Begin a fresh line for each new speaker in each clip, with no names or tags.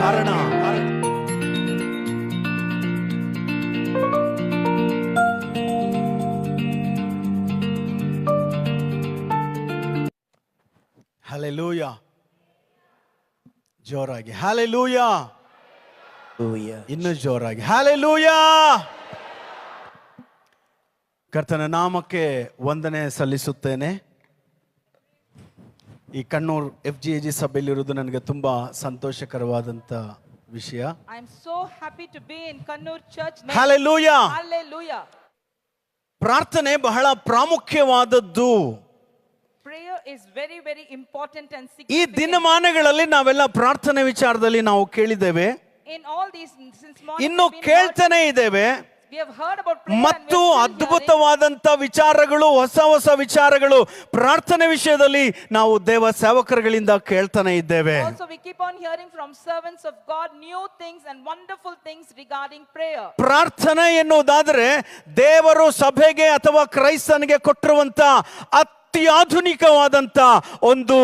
ಕಾರಣ. ಹಲ್ಲೆಲೂಯಾ. ಜೋರಾಗಿ ಹಲ್ಲೆಲೂಯಾ. ಇನ್ನು ಜೋರಾಗಿ ಹಲ್ಲೆಲೂಯಾ. ಕರ್ತನ ನಾಮಕ್ಕೆ ವಂದನೆ ಸಲ್ಲಿಸುತ್ತೇನೆ. ಈ ಕಣ್ಣೂರ್ FGAG ಸಭೆಯಲ್ಲಿರುವುದು ನನಗೆ ತುಂಬಾ ಸಂತೋಷಕರವಾದಂತ ವಿಷಯ.
I am so happy to be in Kannur Church.
Hallelujah.
Hallelujah.
ಪ್ರಾರ್ಥನೆ ಬಹಳ ಪ್ರಾಮುಖ್ಯವಾದದ್ದು.
Prayer is very very important and
ಈ
significant.
ದಿನಮಾನಗಳಲ್ಲಿ ನಾವೆಲ್ಲ ಪ್ರಾರ್ಥನೆ ವಿಚಾರದಲ್ಲಿ ನಾವು ಕೇಳಿದ್ದೇವೆ,
In all these since morning
ಇನ್ನು
we've been
ಕೇಳ್ತಾನೆ ಇದ್ದೇವೆ.
we have heard about prayer
ಮತ್ತು
and we are still
ಅದ್ಭುತವಾದಂತ ವಿಚಾರಗಳು, ಹೊಸ ಹೊಸ ವಿಚಾರಗಳು ಪ್ರಾರ್ಥನೆ ವಿಷಯದಲ್ಲಿ ನಾವು ದೇವ ಸೇವಕರುಗಳಿಂದ ಕೇಳ್ತಾನೆ ಇದ್ದೇವೆ.
hearing. Also we keep on hearing from servants of God new things and wonderful things regarding prayer.
ಪ್ರಾರ್ಥನೆ ಎನ್ನುವುದಾದರೆ ದೇವರು ಸಭೆಗೆ ಅಥವಾ ಕ್ರೈಸ್ತನಿಗೆ ಕೊಟ್ಟಿರುವಂತ ಅತ್ಯಾಧುನಿಕವಾದಂತ ಒಂದು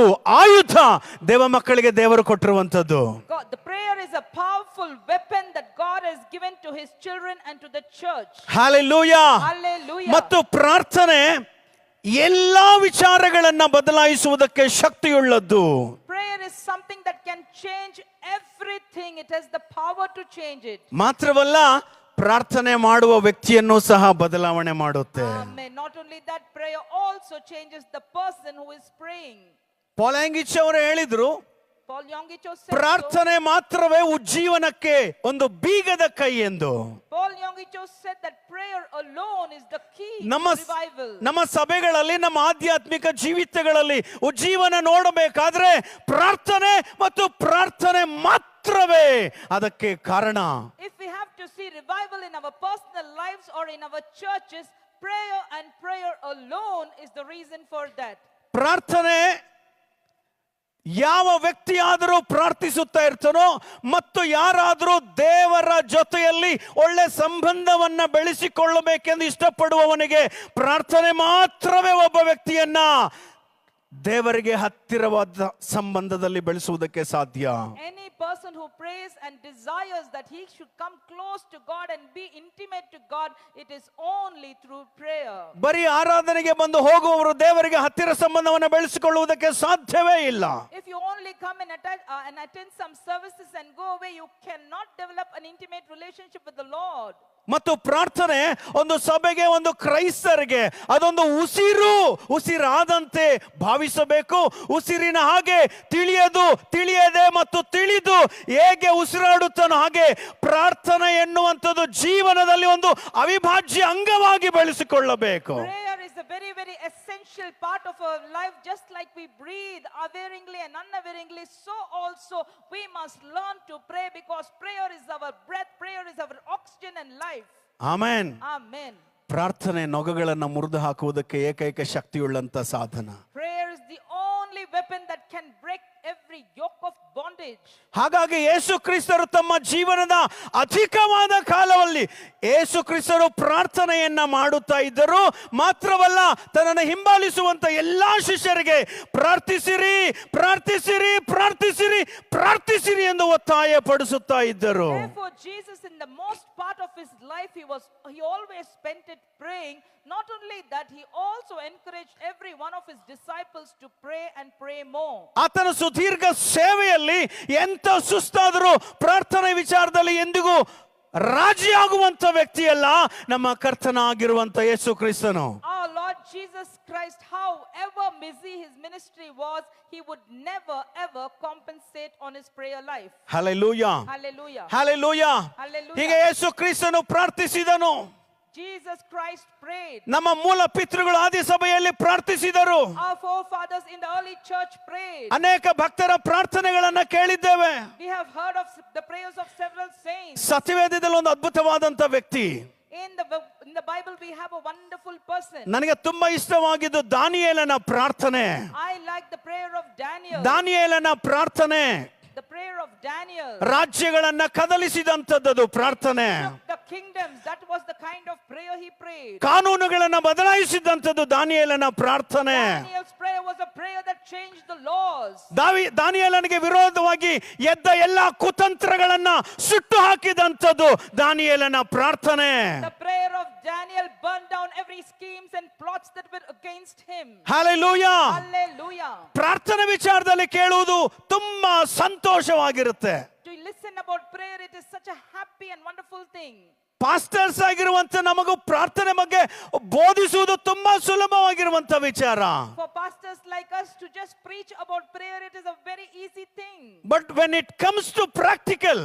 ಆಯುಧ ದೇವ ಮಕ್ಕಳಿಗೆ ದೇವರು ಕೊಟ್ಟಿರುವಂತದ್ದು.
God, the prayer is a powerful weapon that God has given to his children and to the church.
Hallelujah.
Hallelujah.
ಮತ್ತು ಪ್ರಾರ್ಥನೆ ಎಲ್ಲಾ ವಿಚಾರಗಳನ್ನ ಬದಲಾಯಿಸುವುದಕ್ಕೆ ಶಕ್ತಿಯುಳ್ಳದ್ದು.
Prayer is something that can change everything. It has the power to change it.
ಮಾತ್ರವಲ್ಲ, ಪ್ರಾರ್ಥನೆ ಮಾಡುವ ವ್ಯಕ್ತಿಯನ್ನು ಸಹ ಬದಲಾವಣೆ ಮಾಡುತ್ತೆ.
Amen. Not only that, prayer also changes the person who is praying.
ಪೌಲಂಗಿಚ್ ಅವರು ಹೇಳಿದ್ರು,
Paul Yonggi-cho said
ಪ್ರಾರ್ಥನೆ ಮಾತ್ರವೇ ಉಜ್ಜೀವನಕ್ಕೆ ಒಂದು ಬೀಗದ ಕೈ ಎಂದು.
Paul Yonggi-cho said that prayer alone is the key
ನಮ್ಮ
to revival.
ನಮ್ಮ ಸಭೆಗಳಲ್ಲಿ, ನಮ್ಮ ಆಧ್ಯಾತ್ಮಿಕ ಜೀವಿತಗಳಲ್ಲಿ ಉಜ್ಜೀವನ ನೋಡಬೇಕಾದ್ರೆ ಪ್ರಾರ್ಥನೆ ಮತ್ತು ಪ್ರಾರ್ಥನೆ ಮಾತ್ರವೇ ಅದಕ್ಕೆ ಕಾರಣ.
If we have to see revival in our personal lives or in our churches, prayer and prayer alone is the reason for that.
ಪ್ರಾರ್ಥನೆ ಯಾವ ವ್ಯಕ್ತಿಯಾದರೂ ಪ್ರಾರ್ಥಿಸುತ್ತಾ ಇರ್ತಾನೋ ಮತ್ತು ಯಾರಾದರೂ ದೇವರ ಜೊತೆಯಲ್ಲಿ ಒಳ್ಳೆ ಸಂಬಂಧವನ್ನ ಬೆಳೆಸಿಕೊಳ್ಳಬೇಕೆಂದು ಇಷ್ಟಪಡುವವನಿಗೆ ಪ್ರಾರ್ಥನೆ ಮಾತ್ರವೇ ಒಬ್ಬ ವ್ಯಕ್ತಿಯನ್ನ ದೇವರಿಗೆ ಹತ್ತಿರವಾದ ಸಂಬಂಧದಲ್ಲಿ ಬೆಳೆಸುವುದಕ್ಕೆ ಸಾಧ್ಯ.
Any person who prays and desires that he should come close to God and be intimate to God, it is only through prayer.
ಬರೀ ಆರಾಧನೆಗೆ ಬಂದು ಹೋಗುವವರು ದೇವರಿಗೆ ಹತ್ತಿರ ಸಂಬಂಧವನ್ನು ಬೆಳೆಸಿಕೊಳ್ಳುವುದಕ್ಕೆ ಸಾಧ್ಯವೇ ಇಲ್ಲ.
If you only come and attend some services and go away, you cannot develop an intimate relationship with the Lord.
ಮತ್ತು ಪ್ರಾರ್ಥನೆ ಒಂದು ಸಭೆಗೆ, ಒಂದು ಕ್ರೈಸ್ತರಿಗೆ ಅದೊಂದು ಉಸಿರಾದಂತೆ ಭಾವಿಸಬೇಕು. ಉಸಿರಿನ ಹಾಗೆ ತಿಳಿಯದೆ ಮತ್ತು ತಿಳಿದು ಹೇಗೆ ಉಸಿರಾಡುತ್ತಾನೋ ಹಾಗೆ ಪ್ರಾರ್ಥನೆ ಎನ್ನುವಂಥದ್ದು ಜೀವನದಲ್ಲಿ ಒಂದು ಅವಿಭಾಜ್ಯ ಅಂಗವಾಗಿ ಬೆಳೆಸಿಕೊಳ್ಳಬೇಕು.
Prayer is a very very essential part of our life. Just like we breathe awareingly and unawareingly, so also we must learn to pray, because prayer is our breath, prayer is our oxygen and life.
Amen.
Amen.
ಪ್ರಾರ್ಥನೆ ನೊಗಗಳನ್ನು ಮುರಿದು ಹಾಕುವುದಕ್ಕೆ ಏಕೈಕ ಶಕ್ತಿಯುಳ್ಳಂತ ಸಾಧನ.
Prayer is the only weapon that can break every yoke of bondage.
ಹಾಗಾಗಿ ಯೇಸು ಕ್ರಿಸ್ತರು ತಮ್ಮ ಜೀವನದ ಅಧಿಕವಾದ ಕಾಲದಲ್ಲಿ ಯೇಸು ಕ್ರಿಸ್ತರು ಪ್ರಾರ್ಥನೆಯನ್ನ ಮಾಡುತ್ತಾ ಇದ್ದರು. ಮಾತ್ರವಲ್ಲ, ತನ್ನನ್ನು ಹಿಂಬಾಲಿಸುವಂತ ಎಲ್ಲಾ ಶಿಷ್ಯರಿಗೆ ಪ್ರಾರ್ಥಿಸಿರಿ, ಪ್ರಾರ್ಥಿಸಿರಿ, ಪ್ರಾರ್ಥಿಸಿರಿ, ಪ್ರಾರ್ಥಿಸಿರಿ ಎಂದು ಒತ್ತಾಯ ಪಡಿಸುತ್ತಾ ಇದ್ದರು.
Therefore Jesus, in the most part of his life, he always spent it praying. Not only that, he also encouraged every one of his disciples to pray and pray more.
ಆತನ ಸುದೀರ್ಘ ಸೇವೆಯಲ್ಲಿ ಎಂತ ಸುಸ್ತಾದರೂ ಪ್ರಾರ್ಥನೆ ವಿಚಾರದಲ್ಲಿ ಎಂದಿಗೂ ರಾಜಿಯಾಗುವಂತ ವ್ಯಕ್ತಿಯಲ್ಲ ನಮ್ಮ ಕರ್ತನಾಗಿರುವಂತ ಯೇಸು ಕ್ರಿಸ್ತನು.
Our Lord Jesus Christ, however busy his ministry was, he would never ever compensate on his prayer life.
Hallelujah.
Hallelujah.
Hallelujah.
Hallelujah.
ಹೀಗೆ ಯೇಸು ಕ್ರಿಸ್ತನು ಪ್ರಾರ್ಥಿಸಿದನು.
Jesus Christ prayed.
ನಮ್ಮ ಮೂಲ ಪಿತೃಗಳು ಆದಿ ಸಭೆಯಲ್ಲಿ ಪ್ರಾರ್ಥಿಸಿದರು.
Our forefathers in the early church prayed.
ಅನೇಕ ಭಕ್ತರ ಪ್ರಾರ್ಥನೆಗಳನ್ನ ಕೇಳಿದ್ದೇವೆ.
We have heard of the prayers of several saints.
ಸತ್ಯವೇದದಲ್ಲಿ ಒಂದು ಅದ್ಭುತವಾದಂತ ವ್ಯಕ್ತಿ.
In the Bible we have a wonderful person.
ನನಗೆ ತುಂಬಾ ಇಷ್ಟವಾಗಿದ್ದು ದಾನಿಯೇಲನ ಪ್ರಾರ್ಥನೆ.
I like the prayer of Daniel.
ದಾನಿಯೇಲನ ಪ್ರಾರ್ಥನೆ
The prayer of Daniel.
ರಾಜ್ಯಗಳನ್ನ ಕದಲಿಸಿದಂತದ್ದು ಪ್ರಾರ್ಥನೆ.
The kingdoms, that was the kind of prayer he prayed.
ಕಾನೂನುಗಳನ್ನ ಬದಲಾಯಿಸಿದಂತದ್ದು ದಾನಿಯೇಲನ ಪ್ರಾರ್ಥನೆ.
Daniel's prayer was a prayer that change the laws.
ದಾನಿಯೇಲನಿಗೆ ವಿರೋಧವಾಗಿ ಎದ್ದ ಎಲ್ಲಾ ಕುತಂತ್ರಗಳನ್ನ ಸುಟ್ಟು ಹಾಕಿದಂಥದ್ದು ದಾನಿಯೇಲನ ಪ್ರಾರ್ಥನೆ.
The prayer of Daniel burned down every schemes and plots that were against him.
Hallelujah.
Hallelujah.
ಪ್ರಾರ್ಥನೆ ವಿಚಾರದಲ್ಲಿ ಕೇಳುವುದು ತುಂಬಾ ಸಂತೋಷವಾಗಿರುತ್ತೆ.
To listen about prayer, it is such a happy and wonderful thing.
Pastors ಆಗಿರುವಂತ ನಮಗೂ ಪ್ರಾರ್ಥನೆ ಬಗ್ಗೆ ಬೋಧಿಸುವುದು ತುಂಬಾ ಸುಲಭವಾಗಿರುವಂತ ವಿಚಾರ.
For pastors like us to just preach about prayer, it is a very easy thing.
But when it comes to practical,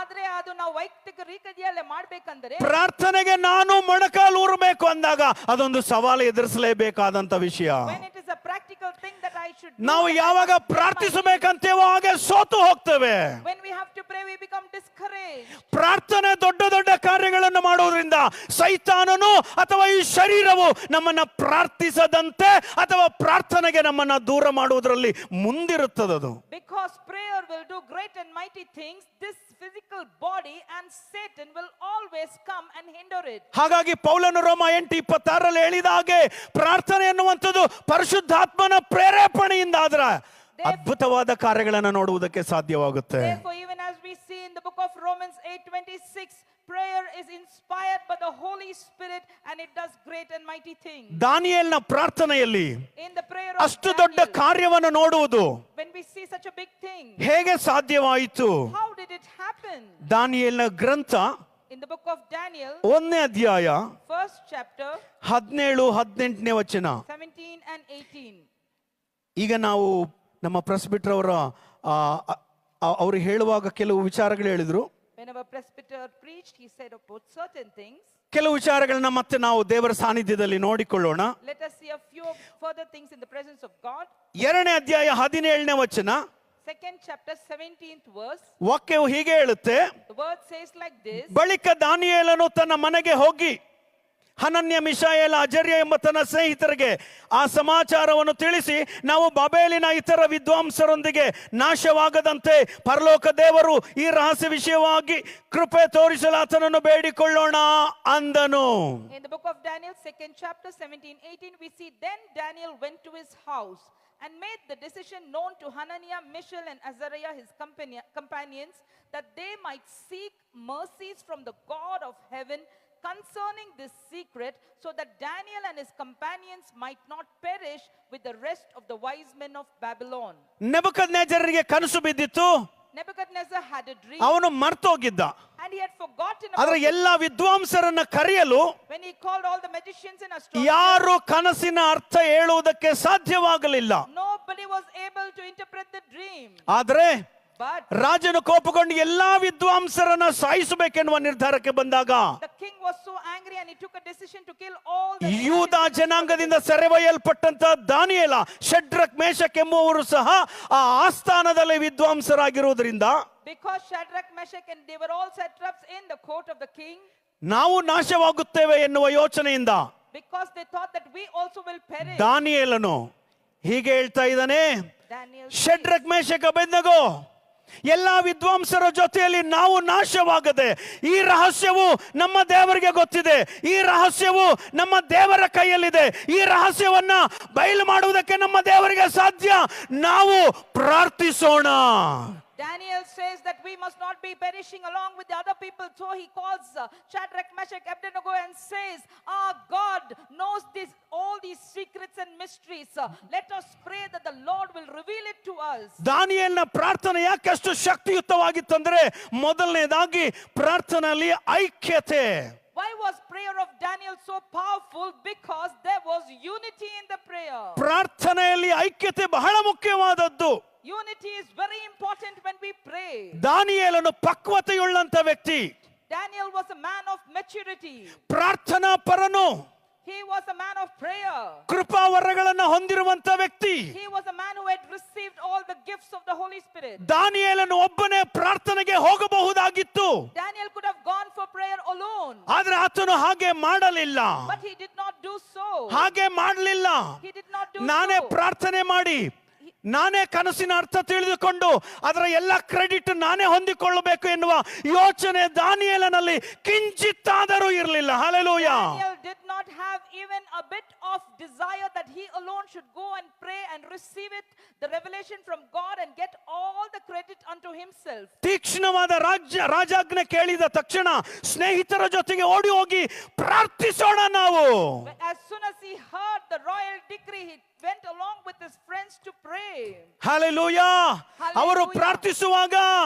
ಆದ್ರೆ ಅದು ನಾವು ವೈಯಕ್ತಿಕ ರೀತಿಯಲ್ಲಿ ಮಾಡಬೇಕಂದ್ರೆ,
ಪ್ರಾರ್ಥನೆಗೆ ನಾನು ಮೊಣಕಾಲು ಊರಬೇಕು ಅಂದಾಗ ಅದೊಂದು ಸವಾಲು ಎದುರಿಸಲೇಬೇಕಾದಂತ ವಿಷಯ.
when it is a practical thing that I should do,
ನಾವು ಯಾವಾಗ ಪ್ರಾರ್ಥಿಸಬೇಕಂತೇವೋ ಹಾಗೆ ಸೋತು ಹೋಗ್ತೇವೆ.
when we have to pray, we become discouraged.
ಪ್ರಾರ್ಥನೆ ದೊಡ್ಡ ದೊಡ್ಡ ಕಾರ್ಯಗಳನ್ನು ಮಾಡುವುದರಿಂದ ಸೈತಾನನು ಅಥವಾ ಈ ಶರೀರವು ನಮ್ಮನ್ನ ಪ್ರಾರ್ಥಿಸದಂತೆ ಅಥವಾ ಪ್ರಾರ್ಥನೆಗೆ ನಮ್ಮನ್ನ ದೂರ ಮಾಡುವುದರಲ್ಲಿ ಮುಂದಿರುತ್ತದದು.
Because prayer will do great and mighty things, this physical body and Satan will always come and hinder it.
ಹಾಗಾಗಿ ಪೌಲನು ರೋಮ 8:26 ಹೇಳಿದ ಹಾಗೆ ಪ್ರಾರ್ಥನೆ ಎನ್ನುವಂಥದ್ದು ಪರಿಶುದ್ಧಾತ್ಮನ ಪ್ರೇರೇಪಣೆಯಿಂದ ಆದ್ರೆ ಅದ್ಭುತವಾದ ಕಾರ್ಯಗಳನ್ನು ನೋಡುವುದಕ್ಕೆ ಸಾಧ್ಯವಾಗುತ್ತೆ.
Therefore, even as we see in the book of Romans 8:26, prayer is inspired by the Holy Spirit and it does great and mighty things.
ದಾನಿಯೇಲನ ಪ್ರಾರ್ಥನೆಯಲ್ಲಿ
In the prayer of
ಅಷ್ಟು ದೊಡ್ಡ
Daniel,
ಕಾರ್ಯವನ್ನು ನೋಡುವುದು
when we see such a big thing,
ಹೇಗೆ ಸಾಧ್ಯವಾಯಿತು?
how did it happen?
ದಾನಿಯೇಲನ ಗ್ರಂಥ
In the book of Daniel,
1ನೇ ಅಧ್ಯಾಯ
1st chapter,
17-18ನೇ ವಚನ.
17 and 18.
ಈಗ ನಾವು ನಮ್ಮ ಪ್ರೆಸ್ಬಿಟರ್ ಅವರ ಅವರು ಹೇಳುವಾಗ ಕೆಲವು ವಿಚಾರಗಳು ಹೇಳಿದ್ರು.
When our presbyter preached, he said about certain things.
ಕೆಲವು ವಿಚಾರಗಳನ್ನ ಮತ್ತೆ ನಾವು ದೇವರ ಸಾನ್ನಿಧ್ಯದಲ್ಲಿ ನೋಡಿಕೊಳ್ಳೋಣ.
Let us see a few further things in the presence of God.
2ನೇ ಅಧ್ಯಾಯ 17ನೇ ವಚನ.
2nd chapter, 17th verse.
ವಾಕ್ಯವು ಹೀಗೆ ಹೇಳುತ್ತೆ,
The word says like this.
ಬಳಿಕ ದಾನಿಯೇಲನು ತನ್ನ ಮನೆಗೆ ಹೋಗಿ ಹನನ್ಯ, ಮಿಶಾಯೇಲ, ಅಜರ್ಯ ಎಂಬ ತನ್ನ ಸ್ನೇಹಿತರಿಗೆ ಆ ಸಮಾಚಾರವನ್ನು ತಿಳಿಸಿ, ನಾವು ಬಾಬೇಲಿನ ಇತರ ವಿದ್ವಾಂಸರೊಂದಿಗೆ ನಾಶವಾಗದಂತೆ ಪರಲೋಕ ದೇವರು ಈ ರಹಸ್ಯ ವಿಷಯವಾಗಿ ಕೃಪೆ ತೋರಿಸಲು ಆತನನ್ನು ಬೇಡಿಕೊಳ್ಳೋಣ ಅಂದನು.
In the book of Daniel, 2nd chapter, 17-18, we see, then Daniel went to his house and made the decision known to Hananiah, Mishael and Azariah, his companions, that they might seek mercies from the God of heaven concerning this secret, so that Daniel and his companions might not perish with the rest of the wise men of Babylon.
ನೆಬೂಕದ್ನೆಚ್ಚರನಿಗೆ ಕನಸು ಬಿದ್ದಿತ್ತು.
Nebuchadnezzar had a dream
ಅವನು ಮರ್ತೋಗಿದ್ದ.
and he had forgotten
ಆದ್ರೆ
about it.
ಎಲ್ಲ ವಿದ್ವಾಂಸರನ್ನ ಕರೆಯಲು
When he called all the magicians and astrologers,
ಯಾರು ಕನಸಿನ ಅರ್ಥ ಹೇಳುವುದಕ್ಕೆ ಸಾಧ್ಯವಾಗಲಿಲ್ಲ.
nobody was able to interpret the dream.
ಆದ್ರೆ
But
ರಾಜನು ಕೋಪಗೊಂಡು ಎಲ್ಲಾ ವಿದ್ವಾಂಸರನ್ನ ಸಾಯಿಸಬೇಕೆನ್ನುವ ನಿರ್ಧಾರಕ್ಕೆ ಬಂದಾಗ
the king was so angry and he took a decision to kill all the
ಯೂದ ಜನಾಂಗದಿಂದ ಸೆರೆವಯ್ಯಲ್ಪಟ್ಟಂತ ದಾನಿಯೇಲ, ಶಡ್ರಕ್, ಮೇಷಕ್ ಎಂಬುವರು ಸಹ ಆ ಆಸ್ಥಾನದಲ್ಲಿ ವಿದ್ವಾಂಸರಾಗಿರುವುದರಿಂದ,
because Shadrach, Meshach and they were all satraps in the court of the king,
ನಾವು ನಾಶವಾಗುತ್ತೇವೆ ಎನ್ನುವ ಯೋಚನೆಯಿಂದ
because they thought that we also will perish.
ದಾನಿಯೇಲನು ಹೀಗೆ ಹೇಳ್ತಾ ಇದ್ದಾನೆ,
Daniel,
ಶಡ್ರಕ್, ಮೇಷಕ್, ಅಬೇದ್ನೆಗೋ ಎಲ್ಲಾ ವಿದ್ವಾಂಸರ ಜೊತೆಯಲ್ಲಿ ನಾವು ನಾಶವಾಗದೆ, ಈ ರಹಸ್ಯವು ನಮ್ಮ ದೇವರಿಗೆ ಗೊತ್ತಿದೆ, ಈ ರಹಸ್ಯವು ನಮ್ಮ ದೇವರ ಕೈಯಲ್ಲಿದೆ, ಈ ರಹಸ್ಯವನ್ನ ಬಯಲು ಮಾಡುವುದಕ್ಕೆ ನಮ್ಮ ದೇವರಿಗೆ ಸಾಧ್ಯ, ನಾವು ಪ್ರಾರ್ಥಿಸೋಣ.
Daniel says that we must not be perishing along with the other people. So he calls Shadrach, Meshach, Abednego and says, our God knows all these secrets and mysteries. Let us pray that the Lord will reveal it to us.
ದಾನಿಯೇಲನ ಪ್ರಾರ್ಥನೆ ಯಾಕಷ್ಟು ಶಕ್ತಿಯುತವಾಗಿತ್ತಂದ್ರೆ, ಮೊದಲನೇದಾಗಿ ಪ್ರಾರ್ಥನೆಯಲ್ಲಿ ಐಕ್ಯತೆ.
Why was prayer of Daniel so powerful? Because there was unity in the prayer.
ಪ್ರಾರ್ಥನೆಯಲ್ಲಿ ಐಕ್ಯತೆ ಬಹಳ ಮುಖ್ಯವಾದದ್ದು.
Unity is very important when we pray.
ದಾನಿಯೇಲನು ಪಕ್ವತೆಯುಳ್ಳಂತ ವ್ಯಕ್ತಿ.
Daniel was a man of maturity.
ಪ್ರಾರ್ಥನಾ ಪರನು.
He was a man of prayer.
ಕೃಪಾವರಗಳನ್ನು ಹೊಂದಿರುವಂತ ವ್ಯಕ್ತಿ.
He was a man who had received all the gifts of the Holy Spirit.
ದಾನಿಯೇಲನು ಒಬ್ಬನೇ ಪ್ರಾರ್ಥನೆಗೆ ಹೋಗಬಹುದಾಗಿತ್ತು.
Daniel could have gone for prayer alone.
ಆದ್ರೆ ಆತನು ಹಾಗೆ ಮಾಡಲಿಲ್ಲ.
But he did not do so.
ಹಾಗೆ ಮಾಡಲಿಲ್ಲ.
He did not do
ನಾನೇ
so.
ಪ್ರಾರ್ಥನೆ ಮಾಡಿ, ನಾನೇ ಕನಸಿನ ಅರ್ಥ ತಿಳಿದುಕೊಂಡು ಅದರ ಎಲ್ಲ ಕ್ರೆಡಿಟ್ ನಾನೇ ಹೊಂದಿಕೊಳ್ಳಬೇಕು ಎನ್ನುವ ಯೋಚನೆ ದಾನಿಯೇಲನಲ್ಲಿ ಕಿಂಚಿತ್ತಾದರೂ ಇರಲಿಲ್ಲ. Hallelujah.
Daniel did not not have even a bit of desire that he alone should go and pray and receive it, the revelation from God, and get all the credit unto himself.
ತೀಕ್ಷ್ಣವಾದ ರಾಜಾಜ್ಞೆ ಕೇಳಿದ ತಕ್ಷಣ ಸ್ನೇಹಿತರ ಜೊತೆಗೆ ಓಡಿ ಹೋಗಿ ಪ್ರಾರ್ಥಿಸೋಣ ನಾವು.
As soon as he heard the royal decree, he went along with his friends to pray.
Hallelujah. ಅವರು ಪ್ರಾರ್ಥಿಸುವಾಗ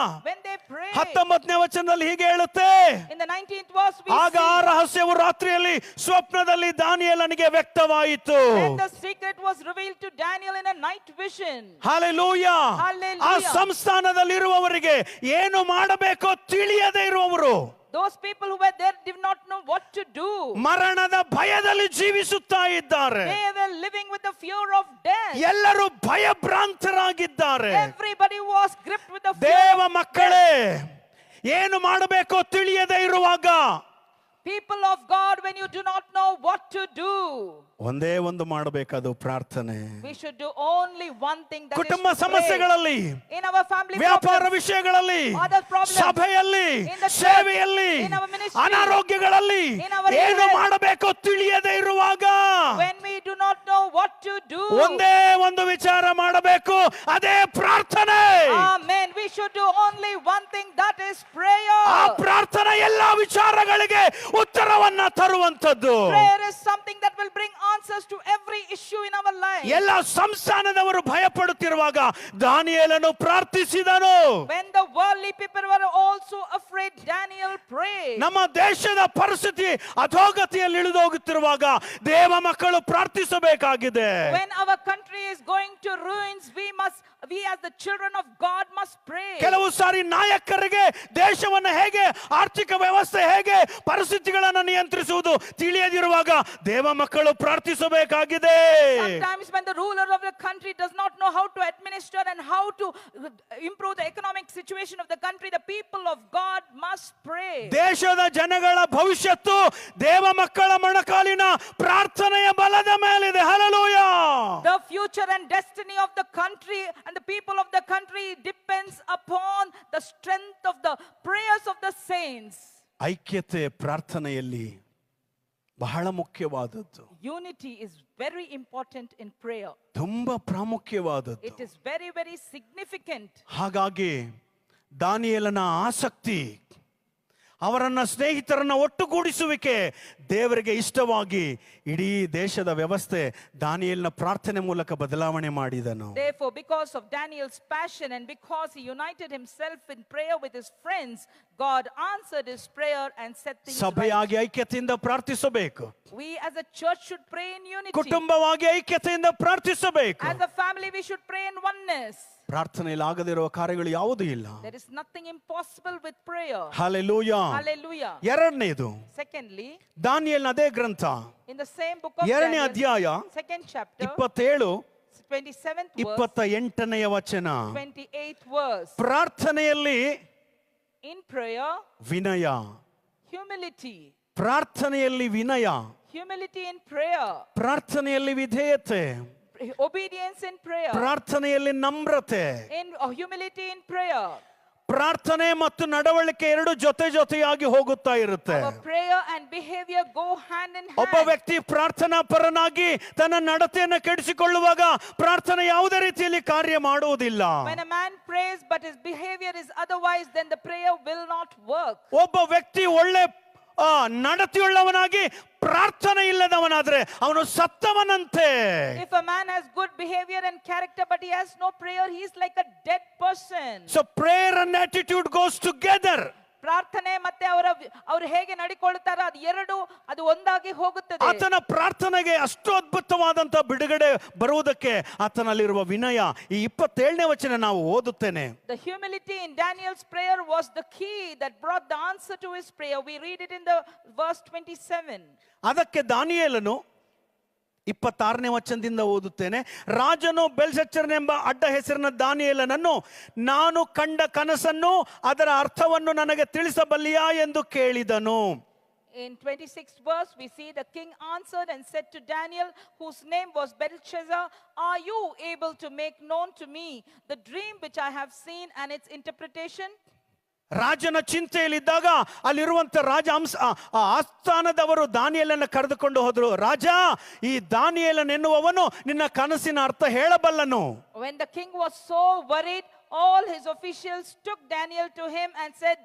When they prayed,
19ನೇ ವಚನದಲ್ಲಿ ಹೀಗೆ ಹೇಳುತ್ತೆ,
in the 19th verse we
ಆಗ ಆ ರಹಸ್ಯವು ರಾತ್ರಿಯಲ್ಲಿ ಸ್ವಪ್ನದಲ್ಲಿ ದಾನಿಯೇಲನಿಗೆ ವ್ಯಕ್ತವಾಯಿತು.
then the secret was revealed to Daniel in a night vision.
Hallelujah. ಆ ಸಂಸ್ಥಾನದಲ್ಲಿರುವವರಿಗೆ ಏನು ಮಾಡಬೇಕೋ ತಿಳಿಯದೇ ಇರುವವರು,
those people who were there did not know what to do.
ಮರಣದ ಭಯದಲ್ಲಿ ಜೀವಿಸುತ್ತಾ ಇದ್ದಾರೆ.
They were living with the fear of death.
ಎಲ್ಲರೂ ಭಯಭ್ರಾಂತರಾಗಿದ್ದಾರೆ.
Everybody was gripped with the fear.
ದೇವ ಮಕ್ಕಳೇ, ಏನು ಮಾಡಬೇಕೋ ತಿಳಿಯದೇ ಇರುವಾಗ,
people of God, when you do not know what to do,
ಒಂದೇ ಒಂದು ಮಾಡಬೇಕದು ಪ್ರಾರ್ಥನೆ.
we should do only one thing, that
ಕುಟುಂಬ
is to pray.
ಸಮಸ್ಯೆಗಳಲ್ಲಿ,
In our family
ವ್ಯಾಪಾರ
problems,
ವಿಷಯಗಳಲ್ಲಿ,
other problems,
ಸಭೆಯಲ್ಲಿ,
in the church,
ಸೇವೆಯಲ್ಲಿ,
in our ministry,
ಅನಾರೋಗ್ಯಗಳಲ್ಲಿ
in our
ಏನು
health,
ಮಾಡಬೇಕೋ ತಿಳಿಯದೇ ಇರುವಾಗ,
when we do not know what to do,
ಒಂದೇ ಒಂದು ವಿಚಾರ ಮಾಡಬೇಕು, ಅದೇ ಪ್ರಾರ್ಥನೆ.
amen, we should do only one thing, that is prayer.
ಆ ಪ್ರಾರ್ಥನೆ ಎಲ್ಲಾ ವಿಚಾರಗಳಿಗೆ ಉತ್ತರವನ್ನ ತರುವಂತದ್ದು.
Prayer is something that will bring answers to every issue in our life.
ಎಲ್ಲ ಸಂಸ್ಥಾನದವರು ಭಯಪಡುತ್ತಿರುವಾಗ ದಾನಿಯೇಲನು ಪ್ರಾರ್ಥಿಸಿದನು.
When the worldly people were also afraid, Daniel prayed.
ನಮ್ಮ ದೇಶದ ಪರಿಸ್ಥಿತಿ ಅಧೋಗತಿಯಲ್ಲಿ ಇಳಿದೋಗುತ್ತಿರುವಾಗ ದೇವ ಮಕ್ಕಳು ಪ್ರಾರ್ಥಿಸಬೇಕಾಗಿದೆ.
When our country is going to ruins, we as the children of God must pray.
ಕೆಲವು ಸಾರಿ ನಾಯಕರಿಗೆ ದೇಶವನ್ನು ಹೇಗೆ, ಆರ್ಥಿಕ ವ್ಯವಸ್ಥೆ ಹೇಗೆ, ಪರಿಸ್ಥಿತಿಗಳನ್ನು ನಿಯಂತ್ರಿಸುವುದು ತಿಳಿಯದಿರುವಾಗ ದೇವ ಮಕ್ಕಳು ಪ್ರಾರ್ಥಿಸಬೇಕಾಗಿದೆ.
Sometimes when the ruler of the country does not know how to administer and how to improve the economic situation of the country, the people of God must pray.
ದೇಶದ ಜನಗಳ ಭವಿಷ್ಯತ್ತು ದೇವ ಮಕ್ಕಳ ಮೊಣಕಾಲಿನ ಪ್ರಾರ್ಥನೆಯ ಬಲದ ಮೇಲಿದೆ. Hallelujah.
The future and destiny of the country and the people of the country depends upon the strength of the prayers of the saints.
ಐಕ್ಯತೆ ಪ್ರಾರ್ಥನೆಯಲ್ಲಿ ಬಹಳ ಮುಖ್ಯವಾದದ್ದು.
Unity is very important in prayer.
ತುಂಬಾ ಪ್ರಾಮುಖ್ಯವಾದದ್ದು.
It is very, very significant.
ಹಾಗಾಗಿ ದಾನಿಯೇಲನ ಆಸಕ್ತಿ, ಅವರನ್ನ ಸ್ನೇಹಿತರನ್ನ ಒಟ್ಟುಗೂಡಿಸುವಿಕೆ ದೇವರಿಗೆ ಇಷ್ಟವಾಗಿ ಇಡೀ ದೇಶದ ವ್ಯವಸ್ಥೆ ದಾನಿಯೇಲನ ಪ್ರಾರ್ಥನೆ ಮೂಲಕ ಬದಲಾವಣೆ ಮಾಡಿದನು.
Therefore, because of Daniel's passion and because he united himself in prayer with his friends, God answered his prayer and set things right.
ಸಭೆಯಾಗಿ ಐಕ್ಯತೆಯಿಂದ ಪ್ರಾರ್ಥಿಸಬೇಕು.
We as a church should pray in unity.
ಕುಟುಂಬವಾಗಿ ಐಕ್ಯತೆಯಿಂದ ಪ್ರಾರ್ಥಿಸಬೇಕು.
As a family we should pray in oneness.
ಪ್ರಾರ್ಥನೆಯಲ್ಲಿ ಆಗದಿರುವ ಕಾರ್ಯಗಳು ಯಾವುದೂ ಇಲ್ಲ.
There is nothing impossible with prayer.
Hallelujah.
Hallelujah.
ಎರಡನೇದು,
Secondly,
ದಾನಿಯೇಲನ ಅದೇ ಗ್ರಂಥ
in the same book of
ಎರಡನೇ
Daniel,
ಅಧ್ಯಾಯ
second chapter,
27
27th verse,
28ನೇ ವಚನ,
28th verse.
ಪ್ರಾರ್ಥನೆಯಲ್ಲಿ
In prayer,
ವಿನಯ.
humility.
ಪ್ರಾರ್ಥನೆಯಲ್ಲಿ ವಿನಯ,
Humility in prayer.
ಪ್ರಾರ್ಥನೆಯಲ್ಲಿ ವಿಧೇಯತೆ,
Obedience in prayer.
ಪ್ರಾರ್ಥನೆಯಲ್ಲಿ ನಮ್ರತೆ.
In humility in prayer.
ಪ್ರಾರ್ಥನೆ ಮತ್ತು ನಡವಳಿಕೆ ಎರಡು ಜೊತೆಯಾಗಿ ಹೋಗುತ್ತಾ ಇರುತ್ತೆ.
Our prayer and behavior go hand in hand.
ಒಬ್ಬ ವ್ಯಕ್ತಿ ಪ್ರಾರ್ಥನಾ ಪರನಾಗಿ ತನ್ನ ನಡತೆಯನ್ನು ಕೆಡಿಸಿಕೊಳ್ಳುವಾಗ ಪ್ರಾರ್ಥನೆ ಯಾವುದೇ ರೀತಿಯಲ್ಲಿ ಕಾರ್ಯ ಮಾಡುವುದಿಲ್ಲ.
When a man prays but his behavior is otherwise, then the prayer will not work.
ಒಬ್ಬ ವ್ಯಕ್ತಿ ಒಳ್ಳೆ ನಡತೆಯುಳ್ಳವನಾಗಿ ಪ್ರಾರ್ಥನೆ ಇಲ್ಲದವನಾದ್ರೆ ಅವನು ಸತ್ತವನಂತೆ.
If a man has good behavior and character but he has no prayer, he is like a dead person.
So prayer and attitude goes together.
ಪ್ರಾರ್ಥನೆ ಮತ್ತೆ ಅವರು ಹೇಗೆ ನಡಿಕೊಳ್ಳುತ್ತಾರೋ ಅದು ಒಂದಾಗಿ ಹೋಗುತ್ತದೆ.
ಆತನ ಪ್ರಾರ್ಥನೆಗೆ ಅಷ್ಟು ಅದ್ಭುತವಾದಂತ ಬಿಡುಗಡೆ ಬರುವುದಕ್ಕೆ ಆತನಲ್ಲಿರುವ ವಿನಯ. ಈ 27ನೇ ವಚನ ನಾವು ಓದುತ್ತೇನೆ.
The humility in Daniel's prayer was the key that brought the answer to his prayer. We read it in the verse 27.
ಅದಕ್ಕೆ ದಾನಿಯೇಲನು 26ನೇ ವಚನದಿಂದ ಓದುತ್ತೇನೆ. ರಾಜನು ಬೆಲ್ಶಚ್ಚರನೆಂಬ ಅಡ್ಡ ಹೆಸರಿನ ದಾನಿಯೇಲನನ್ನು ನಾನು ಕಂಡ ಕನಸನ್ನು ಅದರ ಅರ್ಥವನ್ನು ನನಗೆ ತಿಳಿಸಬಲ್ಲಿಯಾ ಎಂದು ಕೇಳಿದನು.
In 26th verse, we see the king answered and said to Daniel, whose name was Belshazzar, are you able to make known to me the dream which I have seen and its interpretation?
ರಾಜನ ಚಿಂತೆಯಲ್ಲಿದ್ದಾಗ ಅಲ್ಲಿರುವಂತ ರಾಜ ಆಸ್ಥಾನದವರು ದಾನಿಯೇಲನ ಕರೆದುಕೊಂಡು ಹೋದ್ರು. ರಾಜ, ಈ ದಾನಿಯೇಲನೆನ್ನುವವನು ನಿನ್ನ ಕನಸಿನ ಅರ್ಥ ಹೇಳಬಲ್ಲನು.
When the king was so worried, all his officials took Daniel to him and said,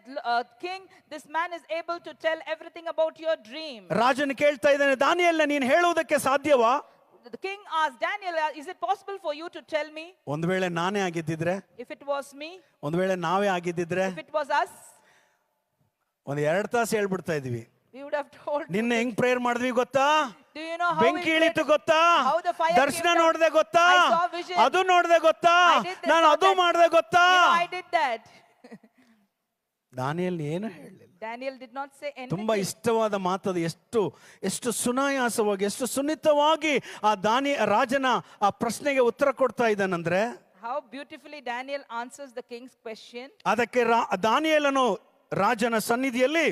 King, this man is able to tell everything about your dream.
ರಾಜನು ಕೇಳ್ತಾ ಇದ್ದಾನೆ, ದಾನಿಯೇಲನ ನೀನು ಹೇಳುವುದಕ್ಕೆ ಸಾಧ್ಯವಾ?
The king asked Daniel, is it possible for you to tell me?
ಒಂದು ವೇಳೆ ನಾನೇ ಆಗಿದ್ದಿದ್ರೆ,
If it was me,
ಒಂದು ವೇಳೆ ನಾವೇ ಆಗಿದ್ದಿದ್ರೆ,
if it was us,
ಒಂದು 2 ತಾಸು ಹೇಳ್ಬಿಡ್ತಾ ಇದ್ವಿ.
we would have told.
ನಿನ್ನ ಹೆಂಗ್ ಪ್ರೇಯರ್ ಮಾಡಿದ್ವಿ ಗೊತ್ತಾ?
Do you know how
ಬೆಂಕಿ
we
ಇಳಿತು
prayed?
ಗೊತ್ತಾ?
How the fire
ದರ್ಶನ
came down?
ನೋಡ್ದೆ ಗೊತ್ತಾ?
I saw vision.
ಅದು ನೋಡ್ದೆ ಗೊತ್ತಾ?
I did this,
ನಾನು
saw
ಅದು
that.
ಮಾಡ್ದೆ ಗೊತ್ತಾ?
I did that.
ದಾನಿಯೇಲ್ ಏನು ಹೇಳಲಿಲ್ಲ.
Daniel did not say anything.
ತುಂಬಾ ಇಷ್ಟವಾದ ಮಾತದು. ಎಷ್ಟು ಸುನಾಯಾಸವಾಗಿ, ಎಷ್ಟು ಸುನ್ನಿತವಾಗಿ ಆ ರಾಜನ ಆ ಪ್ರಶ್ನೆಗೆ ಉತ್ತರ ಕೊಡ್ತಾ ಇದ್ದಾನಂದ್ರೆ,
How beautifully Daniel answers the king's question.
ಅದಕ್ಕೆ ದಾನಿಯೇಲನು ರಾಜನ ಸನ್ನಿಧಿಯಲ್ಲಿ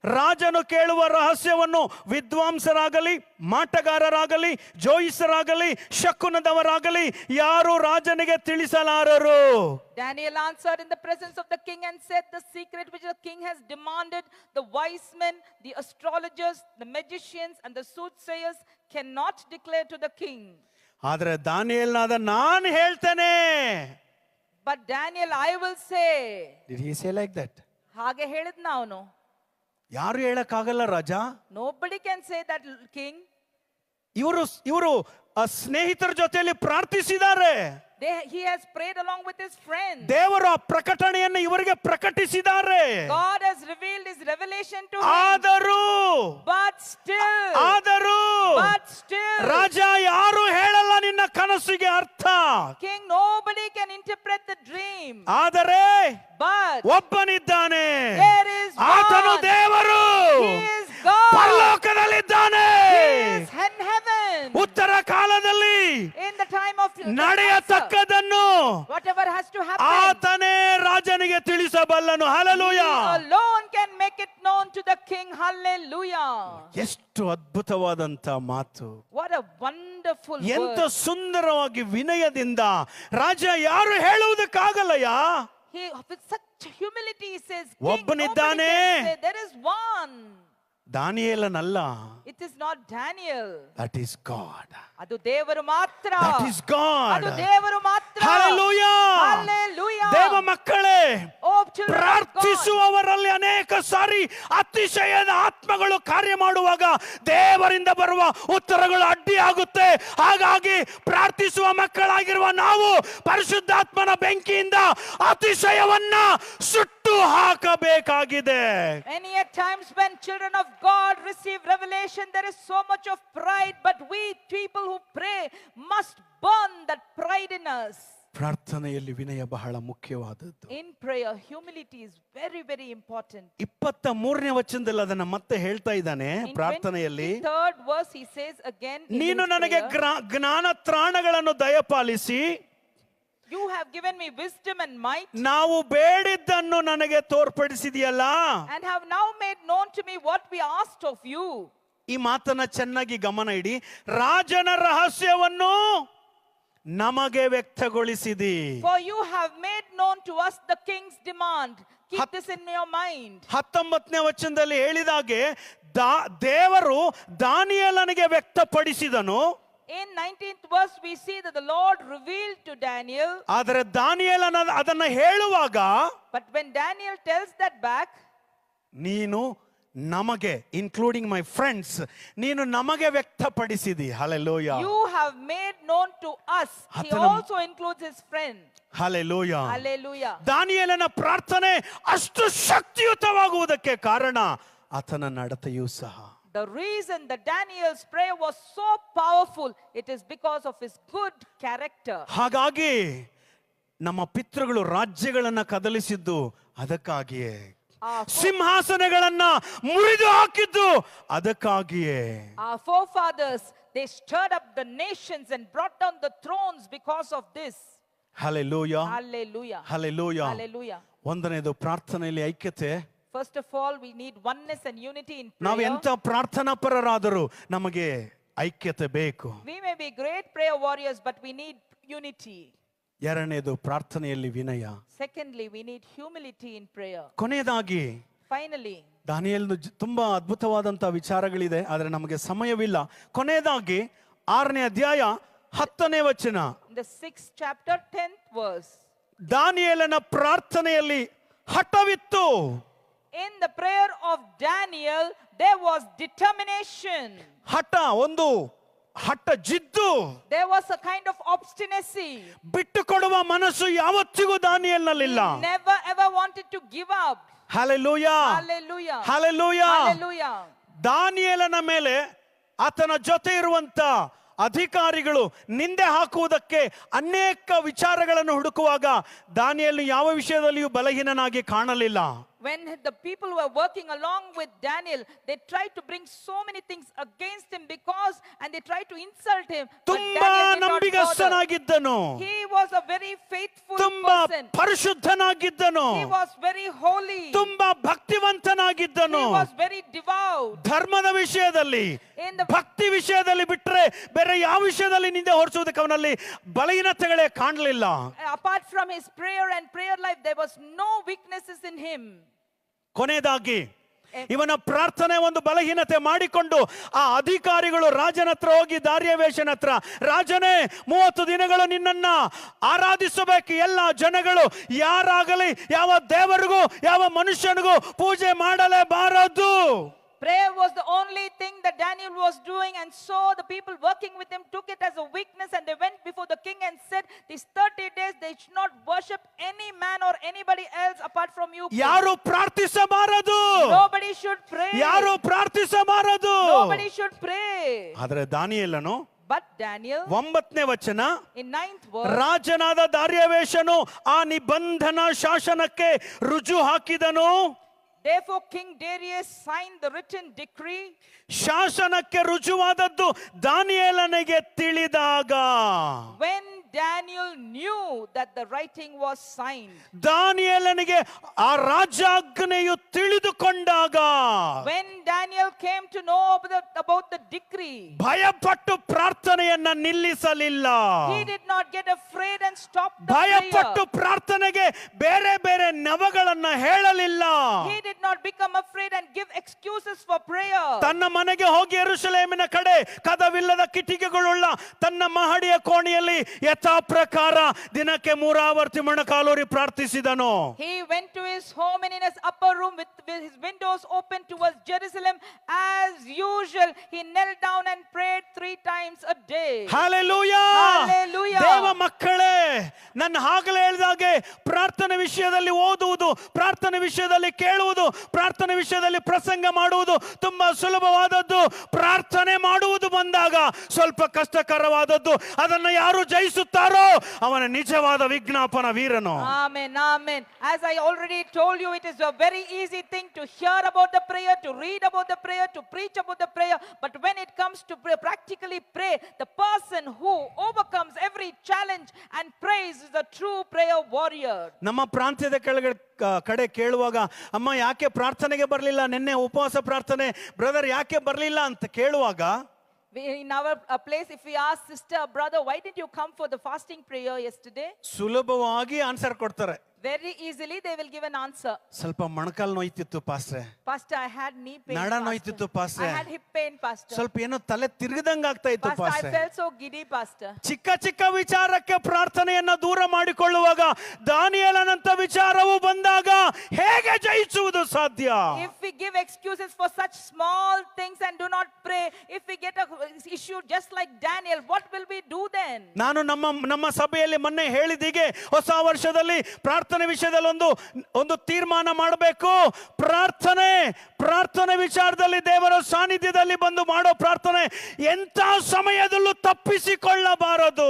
ರಾಜನು ಕೇಳುವ ರಹಸ್ಯವನ್ನು ವಿದ್ವಾಂಸರಾಗಲಿ, ಮಾಟಗಾರರಾಗಲಿ, ಜೋಯಿಸರಾಗಲಿ, ಶಕುನದವರಾಗಲಿ ಯಾರು ರಾಜನಿಗೆ ತಿಳಿಸಲಾರರು.
Daniel answered in the presence of the king and said, the secret which the king has demanded, the wise men, the astrologers, the magicians and the soothsayers cannot declare to the king.
ಆದ್ರೆ ದಾನಿಯೇಲನಾದ ನಾನು ಹೇಳ್ತೇನೆ.
But Daniel, I will say.
Did he say like that?
ಹಾಗೆ ಹೇಳಿದ್ನ ಅವನು.
ಯಾರು ಹೇಳಕ್ಕಾಗಲ್ಲ ರಾಜ.
Nobody can say that, king.
ಇವರು ಸ್ನೇಹಿತರ ಜೊತೆಯಲ್ಲಿ ಪ್ರಾರ್ಥಿಸಿದ್ದಾರೆ.
He has prayed along with his friends.
ದೇವರ ಪ್ರಕಟಣೆಯನ್ನು ಇವರಿಗೆ ಪ್ರಕಟಿಸಿದ್ದಾರೆ.
God has revealed his revelation to him.
ಆದರೂ
But still
ರಾಜ ಯಾರು ಹೇಳಲ್ಲ ನಿನ್ನ ಕನಸಿಗೆ ಅರ್ಥ.
King, nobody can interpret the dream.
ಆದರೆ
But
ಒಬ್ಬನಿದ್ದಾನೆ,
there is
ಆತನು
one.
ದೇವರು,
He is God.
ಪರಲೋಕದಲ್ಲಿದ್ದಾನೆ.
He is in heaven.
ಉತ್ತರ ಕಾಲದಲ್ಲಿ
In the time of
ನಡೆಯತಕ್ಕದನ್ನು
whatever has to happen,
ಆತನೇ ರಾಜನಿಗೆ ತಿಳಿಸಬಲ್ಲನು. Hallelujah.
He alone can make it known to the king. Hallelujah.
ಎಷ್ಟು ಅದ್ಭುತವಾದಂತ ಮಾತು.
What a wonderful
ಎಂತ
word.
ಸುಂದರವಾಗಿ ವಿನಯದಿಂದ ರಾಜ ಯಾರು ಹೇಳುವುದಕ್ಕಾಗಲ್ಲಯ್ಯ.
He with such humility he says,
ಒಬ್ಬನಿದ್ದಾನೆ.
there is one.
ದಾನಿಯೇಲನಲ್ಲ.
It is not Daniel.
That is God.
ಅದು ದೇವರು ಮಾತ್ರ.
That is God.
ಅದು ದೇವರು ಮಾತ್ರ.
Hallelujah.
Hallelujah.
ದೇವ ಮಕ್ಕಳೇ,
Oh, children of God.
ಪ್ರಾರ್ಥಿಸುವವರಲ್ಲಿ ಅನೇಕ ಸಾರಿ ಅತಿಶಯದ ಆತ್ಮಗಳು ಕಾರ್ಯ ಮಾಡುವಾಗ ದೇವರಿಂದ ಬರುವ ಉತ್ತರಗಳು ಅಡ್ಡಿಯಾಗುತ್ತೆ. ಹಾಗಾಗಿ ಪ್ರಾರ್ಥಿಸುವ ಮಕ್ಕಳಾಗಿರುವ ನಾವು ಪರಿಶುದ್ಧಾತ್ಮನ ಬೆಂಕಿಯಿಂದ ಅತಿಶಯವನ್ನ ಸುಟ್ಟು ಹಾಕಬೇಕಾಗಿದೆ.
Many a times when children of God receive revelation, there is so much of pride, but we people who pray must burn that pride in us.
ಪ್ರಾರ್ಥನೆಯಲ್ಲಿ ವಿನಯ ಬಹಳ ಮುಖ್ಯವಾದದ್ದು.
In prayer, humility is very, very important.
23ನೇ ವಚನದಲ್ಲಿ ಅದನ್ನ ಮತ್ತೆ ಹೇಳ್ತಾ ಇದ್ದಾನೆ.
In
ಪ್ರಾರ್ಥನೆಯಲ್ಲಿ
23rd verse he says again,
ನೀನು ನನಗೆ ಜ್ಞಾನ ತ್ರಾಣಗಳನ್ನು ದಯಪಾಲಿಸಿ,
you have given me wisdom and might,
ನಾವು ಬೇಡಿದ್ದನ್ನು ನನಗೆ ತೋರ್ಪಡಿಸಿದೆಯಲ್ಲ,
and have now made known to me what we asked of you.
ಈ ಮಾತನ್ನ ಚೆನ್ನಾಗಿ ಗಮನ ಇಡಿ. ರಾಜನ ರಹಸ್ಯವನ್ನು ನಮಗೆ ವ್ಯಕ್ತಗೊಳಿಸಿದಿ.
For you have made known to us the king's demand. Keep this in your mind.
19ನೇ ವಚನದಲ್ಲಿ ಹೇಳಿದಾಗೆ ದೇವರು ದಾನಿಯೇಲನಿಗೆ ವ್ಯಕ್ತಪಡಿಸಿದನು.
In 19th verse we see that the Lord revealed to Daniel.
ಆದರೆ ದಾನಿಯೇಲನ ಅದನ್ನ ಹೇಳುವಾಗ,
But when Daniel tells that back,
ನೀನು ನಮಗೆ, including my friends, ನೀನು ನಮಗೆ ವ್ಯಕ್ತಪಡಿಸಿದಿ. Hallelujah.
you have made known to us. He also includes his friend.
Hallelujah.
Hallelujah.
ದಾನಿಯೇಲನ ಪ್ರಾರ್ಥನೆ ಅಷ್ಟು ಶಕ್ತಿಯುತವಾಗುವುದಕ್ಕೆ ಕಾರಣ ಆತನ ನಡತೆಯೂ ಸಹ.
The reason that Daniel's prayer was so powerful, it is because of his good character.
ಹಾಗಾಗಿ ನಮ್ಮ ಪಿತೃಗಳು ರಾಜ್ಯಗಳನ್ನ ಕದಲಿಸಿದ್ದು ಅದಕ್ಕಾಗಿಯೇ, ಸಿಂಹಾಸನಗಳನ್ನ ಮುರಿದು ಹಾಕಿದ್ದು ಅದಕ್ಕಾಗಿಯೇ.
Our forefathers, they stirred up the nations and brought down the thrones because of this.
Hallelujah.
Hallelujah.
Hallelujah.
Hallelujah.
ಒಂದನೇದು ಪ್ರಾರ್ಥನೆಯಲ್ಲಿ ಐಕ್ಯತೆ.
First of all, we need oneness and unity in
ನಾವು
prayer.
ಎಂತ ಪ್ರಾರ್ಥನಾ ಪರರಾದರೂ ನಮಗೆ ಐಕ್ಯತೆ ಬೇಕು.
We may be great prayer warriors, but we need unity.
ಎರಡನೇದು ಪ್ರಾರ್ಥನೆಯಲ್ಲಿ ವಿನಯ.
Secondly, we need humility in prayer.
ಕೊನೆಯದಾಗಿ
Finally,
ದಾನಿಯೇಲನು ತುಂಬಾ ಅದ್ಭುತವಾದಂತಹ ವಿಚಾರಗಳಿದೆ, ಆದರೆ ನಮಗೆ ಸಮಯವಿಲ್ಲ. ಕೊನೆಯದಾಗಿ 6ನೇ ಅಧ್ಯಾಯ 10ನೇ ವಚನ,
in the 6th chapter, 10th verse.
ದಾನಿಯೇಲನ ಪ್ರಾರ್ಥನೆಯಲ್ಲಿ ಹಠವಿತ್ತು.
In the prayer of Daniel, there was determination.
ಹಠ, ಒಂದು ಹಠ ಜಿದ್ದು.
There was a kind of obstinacy.
ಬಿಟ್ಟು ಕೊಡುವ ಮನಸ್ಸು ಯಾವತ್ತಿಗೂ ದಾನಿಯೇಲನಲ್ಲಿಲ್ಲ.
Never ever wanted to give up.
Hallelujah,
Hallelujah.
Hallelujah.
Hallelujah.
ದಾನಿಯೇಲನ ಮೇಲೆ ಆತನ ಜೊತೆ ಇರುವಂತ ಅಧಿಕಾರಿಗಳು ನಿಂದೆ ಹಾಕುವುದಕ್ಕೆ ಅನೇಕ ವಿಚಾರಗಳನ್ನು ಹುಡುಕುವಾಗ ದಾನಿಯೇಲನು ಯಾವ ವಿಷಯದಲ್ಲಿಯೂ ಬಲಹೀನನಾಗಿ ಕಾಣಲಿಲ್ಲ.
When the people were working along with Daniel, they tried to bring so many things against him and they tried to insult him. But
ತುಂಬಾ
Daniel did not bother.
ನಂಬಿಗಸ್ತನಾಗಿದ್ದನು,
He was a very faithful
ತುಂಬಾ
person.
ಪರಿಶುದ್ಧನಾಗಿದ್ದನು,
He was very holy.
ತುಂಬಾ ಭಕ್ತಿವಂತನಾಗಿದ್ದನು.
He was very devout.
ಧರ್ಮದ ವಿಷಯದಲ್ಲಿ,
In the
ಭಕ್ತಿ ವಿಷಯದಲ್ಲಿ ಬಿಟ್ರೆ ಬೇರೆ ಯಾವ ವಿಷಯದಲ್ಲಿ ನಿಂದೆ ಹೊರಿಸುವುದಕ್ಕೆ ಅವನಲ್ಲಿ ಬಲಹೀನತೆಗಳೇ ಕಾಣಲಿಲ್ಲ.
Apart from his prayer and prayer life, there was no weaknesses in him.
ಕೊನೆಯದಾಗಿ ಇವನ ಪ್ರಾರ್ಥನೆ ಒಂದು ಬಲಹೀನತೆ ಮಾಡಿಕೊಂಡು ಆ ಅಧಿಕಾರಿಗಳು ರಾಜನ ಹತ್ರ ಹೋಗಿ ದಾರ್ಯಾವೇಶನ ಹತ್ರ, ರಾಜನೇ 30 ದಿನಗಳು ನಿನ್ನನ್ನ ಆರಾಧಿಸಬೇಕು, ಎಲ್ಲ ಜನಗಳು ಯಾರಾಗಲಿ ಯಾವ ದೇವರಿಗೂ ಯಾವ ಮನುಷ್ಯನಿಗೂ ಪೂಜೆ ಮಾಡಲೇಬಾರದು.
Prayer was the only thing that Daniel was doing, and so the people working with him took it as a weakness, and they went before the king and said, these 30 days they should not worship any man or anybody else apart from you.
ಯಾರು ಪ್ರಾರ್ಥಿಸಬಾರದು,
Nobody should pray.
ಯಾರು ಪ್ರಾರ್ಥಿಸಬಾರದು.
Nobody should pray.
ಆದರೆ ದಾನಿಯೇಲನು
But Daniel,
9ನೇ ವಚನ,
in 9th verse,
ರಾಜನಾದ ದಾರ್ಯಾವೇಶನು ಆ ನಿಬಂಧನ ಶಾಸನಕ್ಕೆ ರುಜು ಹಾಕಿದನು.
therefore King Darius signed the written decree.
ಶಾಸನಕ್ಕೆ ರುಜುವಾದದ್ದು ದಾನಿಯೇಲನಿಗೆ ತಿಳಿದಾಗ,
When Daniel knew that the writing was signed,
ದಾನಿಯೇಲನಿಗೆ ಆ ರಾಜಾಜ್ಞೆಯು ತಿಳಿದುಕೊಂಡಾಗ,
when Daniel came to know about the decree,
ಭಯಪಟ್ಟು ಪ್ರಾರ್ಥನೆಯನ್ನ ನಿಲ್ಲಿಸಲಿಲ್ಲ.
he did not get afraid and stop the
ಭಯಪಟ್ಟು
prayer.
ಪ್ರಾರ್ಥನೆಗೆ ಬೇರೆ ಬೇರೆ ನವಗಳನ್ನ ಹೇಳಲಿಲ್ಲ.
He did not become afraid and give excuses for prayer.
ತನ್ನ ಮನೆಗೆ ಹೋಗಿ ಯೆರೂಸಲೇಮಿನ ಕಡೆ ಕದವಿಲ್ಲದ ಕಿಟಿಕೆಗಳುಳ್ಳ ತನ್ನ ಮಹಡಿಯ ಕೋಣೆಯಲ್ಲಿ ಯಥಾ ಪ್ರಕಾರ ದಿನಕ್ಕೆ 3 ಆವರ್ತಿ ಮೊಣಕಾಲೂರಿ ಪ್ರಾರ್ಥಿಸಿದನು.
He went to his home and in his upper room with his windows open towards Jerusalem as usual. He knelt down and prayed 3 times a day.
Hallelujah.
Hallelujah.
ದೇವ ಮಕ್ಕಳೇ, ನನ್ನ ಆಗಲೇ ಹೇಳಿದಾಗೆ ಪ್ರಾರ್ಥನೆ ವಿಷಯದಲ್ಲಿ ಓದುವುದು, ಪ್ರಾರ್ಥನೆ ವಿಷಯದಲ್ಲಿ ಕೇಳುವುದು, ಪ್ರಾರ್ಥನೆ ವಿಷಯದಲ್ಲಿ ಪ್ರಸಂಗ ಮಾಡುವುದು ತುಂಬಾ ಸುಲಭವಾದದ್ದು. ಪ್ರಾರ್ಥನೆ ಮಾಡುವುದು ಬಂದಾಗ ಸ್ವಲ್ಪ ಕಷ್ಟಕರವಾದದ್ದು. ಅದನ್ನು ಯಾರು ಜಯಿಸುತ್ತಾರೋ ಅವನ ನಿಜವಾದ ವಿಜ್ಞಾಪನ ವೀರನು.
Amen, amen. As I already told you, it is a very easy thing to hear about the prayer, to read about the prayer, to preach about the prayer. But when it comes to practically pray, the person who overcomes every challenge and prays is a true prayer warrior.
ನಮ್ಮ ಪ್ರಾಂತ್ಯದ ಕಡೆ ಕೇಳುವಾಗ, ಅಮ್ಮ ಯಾಕೆ ಪ್ರಾರ್ಥನೆಗೆ ಬರಲಿಲ್ಲ, ನಿನ್ನೆ ಉಪವಾಸ ಪ್ರಾರ್ಥನೆ ಬ್ರದರ್ ಯಾಕೆ ಬರಲಿಲ್ಲ ಅಂತ ಕೇಳುವಾಗ,
In our place, if we ask sister, brother, why didn't you come for the fasting prayer yesterday?
ಸುಲಭವಾಗಿ ಆನ್ಸರ್ ಕೊಡ್ತಾರೆ.
Very easily they will give an answer.
ಸ್ವಲ್ಪ ಮೊಣಕಾಲು ನೋಯ್ತಿತ್ತು ಪಾಸ್ಟ್ರೆ,
Pastor, I had knee pain.
Nada
Pastor.
ನೋಯ್ತಿತ್ತು
I
ಪಾಸ್ಟ್ರೆ,
had hip pain, Pastor.
ಸ್ವಲ್ಪ ಏನೋ ತಲೆ ತಿರುಗದಂಗ ಆಗ್ತಾ ಇತ್ತು
Pastor, I
ಪಾಸ್ಟ್ರೆ.
felt so giddy, Pastor.
ಚಿಕ್ಕ ಚಿಕ್ಕ ವಿಚಾರಕ್ಕೆ ಪ್ರಾರ್ಥನೆಯನ್ನ ದೂರ ಮಾಡಿಕೊಳ್ಳುವಾಗ ದಾನಿಯೇಲನಂತ ವಿಚಾರವು ಬಂದಾಗ ಹೇಗೆ ಜಯಿಸುವುದು ಸಾಧ್ಯ?
If we give excuses for such small things and do not pray, if we get a issue just like Daniel, what will we do then?
ನಾನು ನಮ್ಮ ಸಭೆಯಲ್ಲಿ ಮೊನ್ನೆ ಹೇಳಿದೀಗೆ, ಹೊಸ ವರ್ಷದಲ್ಲಿ ಪ್ರಾರ್ಥನೆ ವಿಷಯದಲ್ಲಿ ಒಂದು ತೀರ್ಮಾನ ಮಾಡಬೇಕು. ಪ್ರಾರ್ಥನೆ ವಿಚಾರದಲ್ಲಿ ದೇವರ ಸಾನ್ನಿಧ್ಯದಲ್ಲಿ ಬಂದು ಮಾಡೋ ಪ್ರಾರ್ಥನೆ ಎಂತ ಸಮಯದಲ್ಲೂ ತಪ್ಪಿಸಿಕೊಳ್ಳಬಾರದು.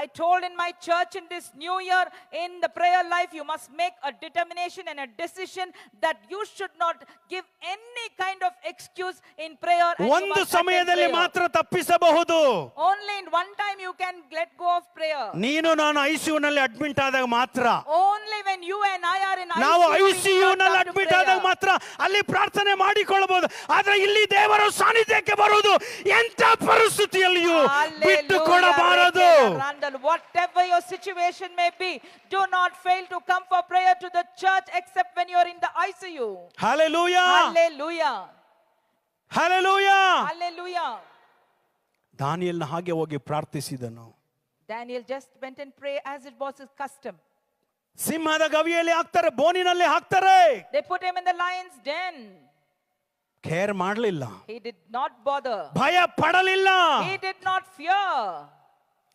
I told in my church in this new year, in the prayer life, you must make a determination and a decision that you should not give any kind of excuse in prayer. And you
ಒಂದು
must attend
ಸಮಯದಲ್ಲಿ
prayer.
ಮಾತ್ರ ತಪ್ಪಿಸಬಹುದು.
Only in one time you can let go of prayer.
ನೀನು ನಾನು ಐಸಿಯುನಲ್ಲಿ admit ಆದಾಗ ಮಾತ್ರ.
Only when you and I are in
ನಾವು
ICU, we
ICU
need not
ನಲ್ಲಿ
come to
ಅಡ್ಮಿಟ್ ಆದಾಗ
prayer.
ಮಾತ್ರ ಅಲ್ಲಿ ಪ್ರಾರ್ಥನೆ ಮಾಡಿಕೊಳ್ಳಬಹುದು. ಆದ್ರೆ ಇಲ್ಲಿ ದೇವರ ಸಾನ್ನಿಧ್ಯಕ್ಕೆ ಬರುವುದು ಎಂತ ಪರಿಸ್ಥಿತಿಯಲ್ಲಿಯೂ ಬಿಟ್ಟು ಕೊಡಬಾರದು.
Randall, whatever your situation may be, do not fail to come for prayer to the church except when you are in the ICU.
Hallelujah.
Hallelujah.
Hallelujah.
Hallelujah.
ದಾನಿಯೇಲನ ಹಾಗೆ ಹೋಗಿ ಪ್ರಾರ್ಥಿಸಿದನು.
Daniel just went and prayed as it was his custom.
ಸಿಂಹದ ಗವಿಯಲ್ಲಿ ಹಾಕ್ತಾರೆ, ಬೋನಿನಲ್ಲಿ ಹಾಕ್ತಾರೆ.
They put him in the lion's den.
Care ಮಾಡಲಿಲ್ಲ,
He did not bother.
ಭಯ ಪಡಲಿಲ್ಲ.
He did not fear.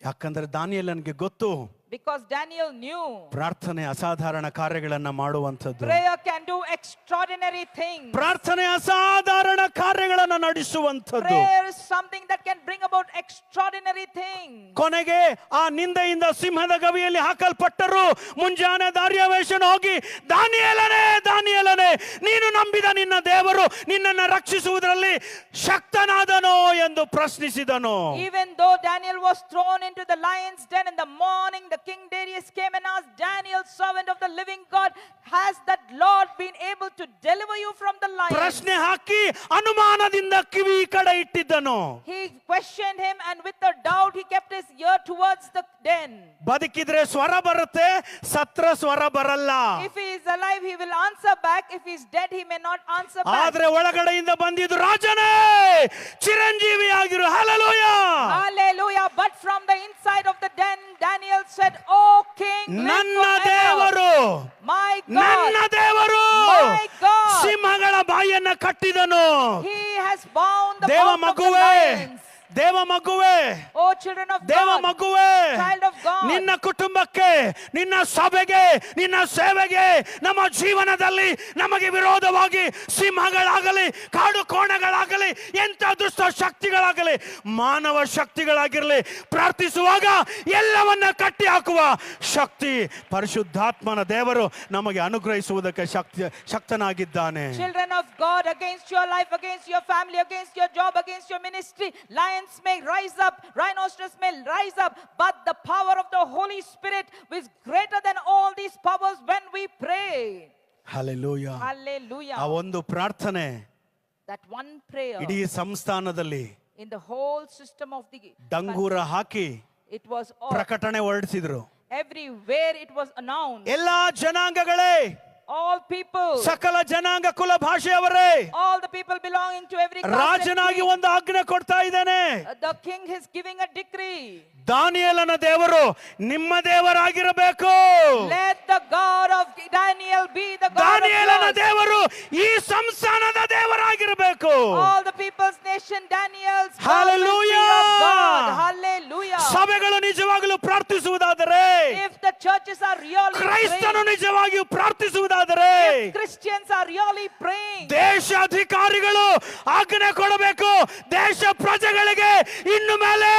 ಯಾಕಂದ್ರೆ ದಾನಿಯೇಲನಿಗೆ ಗೊತ್ತು,
Because Daniel knew
ಪ್ರಾರ್ಥನೆ ಅಸಾಧಾರಣ ಕಾರ್ಯಗಳನ್ನ ಮಾಡುವಂಥದ್ದು.
prayer can do extraordinary things.
ಪ್ರಾರ್ಥನೆ ಅಸಾಧಾರಣ ಕಾರ್ಯಗಳನ್ನ ನಡೆಸುವಂಥದ್ದು.
Prayer is something that can bring about extraordinary things.
ಕೊನೆಗೆ ಆ ನಿಂದೆಯಿಂದ ಸಿಂಹದ ಗವಿಯಲ್ಲಿ ಹಾಕಲ್ಪಟ್ಟರು. ಮುಂಜಾನೆ ದಾರ್ಯಾವೇಶನು ಹೋಗಿ, ದಾನಿಯೇಲನೇ ದಾನಿಯೇಲನೇ, ನೀನು ನಂಬಿದ ನಿನ್ನ ದೇವರು ನಿನ್ನನ್ನು ರಕ್ಷಿಸುವುದರಲ್ಲಿ ಶಕ್ತನಾದನೋ ಎಂದು ಪ್ರಶ್ನಿಸಿದನು.
Even though Daniel was thrown into the lion's den in the morning, the king Darius came and asked Daniel, servant of the living God, has that Lord been able to deliver you from the lions?
ಪ್ರಶ್ನೆ ಹಾಕಿ ಅನುಮಾನದಿಂದ ಕಿವಿ ಈ ಕಡೆ ಇಟ್ಟಿದ್ದನು.
He questioned him, and with a doubt he kept his ear towards the den.
ಬದುಕಿದ್ರೆ ಸ್ವರ ಬರುತ್ತೆ, ಸತ್ರ ಸ್ವರ ಬರಲ್ಲ.
If he is alive, he will answer back. If he is dead, he may not answer back.
ಆದ್ರೆ ಒಳಗಡೆಯಿಂದ ಬಂದಿದ್ದು, ರಾಜನೇ ಚಿರಂಜೀವಿಯಾಗಿರು. Hallelujah.
Hallelujah. But from the inside of the den, Daniel said, "O king, live
ನನ್ನ
forever."
ದೇವರು,
My
ನನ್ನ
God,
ದೇವರು
my God,
ಸಿಂಹಗಳ ಬಾಯಿಯನ್ನ ಕಟ್ಟಿದನು.
he has bound the
ದೇವ
mouth of the
ಮಗುವೆ,
lions.
ದೇವ ಮಗುವೆ,
O children of
ದೇವ
God,
ಮಗುವೆ,
child of God,
ನಿನ್ನ ಕುಟುಂಬಕ್ಕೆ, ನಿನ್ನ ಸಭೆಗೆ, ನಿನ್ನ ಸೇವೆಗೆ, ನಮ್ಮ ಜೀವನದಲ್ಲಿ ನಮಗೆ ವಿರೋಧವಾಗಿ ಸಿಂಹಗಳಾಗಲಿ, ಕಾಡು ಕೋಣಗಳಾಗಲಿ, ಎಂಥ ದುಷ್ಟ ಶಕ್ತಿಗಳಾಗಲಿ, ಮಾನವ ಶಕ್ತಿಗಳಾಗಿರಲಿ, ಪ್ರಾರ್ಥಿಸುವಾಗ ಎಲ್ಲವನ್ನ ಕಟ್ಟಿ ಹಾಕುವ ಶಕ್ತಿ ಪರಿಶುದ್ಧಾತ್ಮನ ದೇವರು ನಮಗೆ ಅನುಗ್ರಹಿಸುವುದಕ್ಕೆ ಶಕ್ತನಾಗಿದ್ದಾನೆ.
children of God, against your life, against your family, against your job, against your ministry, lions may rise up, rhinoceros may rise up, but the power of the Holy Spirit is greater than all these powers when we pray.
Hallelujah.
Hallelujah.
ಆ ಒಂದು ಪ್ರಾರ್ಥನೆ
That one prayer
ಇಡೀ ಸಂಸ್ಥಾನದಲ್ಲಿ
in the whole system of the
ಡಂಗೂರ hockey
it was all,
ಪ್ರಕಟಣೆ ಹೊರಡಿಸಿದ್ರು.
everywhere it was announced.
ಎಲ್ಲಾ ಜನಾಂಗಗಳೇ,
All people,
ಸಕಲ ಜನಾಂಗ ಕುಲ ಭಾಷೆಯವರೇ,
all the people belonging to every caste and
ರಾಜನಾಗಿ
creed,
ಒಂದು ಆಜ್ಞೆ ಕೊಡ್ತಾ ಇದ್ದಾನೆ.
the king is giving a decree.
ದಾನಿಯೇಲನ ದೇವರು ನಿಮ್ಮ ದೇವರಾಗಿರಬೇಕು.
Let the God of Daniel be the God
ದಾನಿಯೇಲನ
of yours.
ದೇವರು ಈ ಸಂಸ್ಥಾನದ ದೇವರಾಗಿರಬೇಕು.
All the people's nation, Daniel's God will be
Hallelujah.
your God. Hallelujah.
ಸಭೆಗಳು ನಿಜವಾಗಲೂ ಪ್ರಾರ್ಥಿಸುವುದಾದರೆ,
If the churches are really
ಕ್ರೈಸ್ತನು
praying,
ನಿಜವಾಗಿಯೂ ಪ್ರಾರ್ಥಿಸುವುದಾದರೆ,
if Christians are really praying,
ದೇಶ ಅಧಿಕಾರಿಗಳು ಆಜ್ಞೆ ಕೊಡಬೇಕು. ದೇಶ ಪ್ರಜೆಗಳಿಗೆ ಇನ್ನು ಮೇಲೆ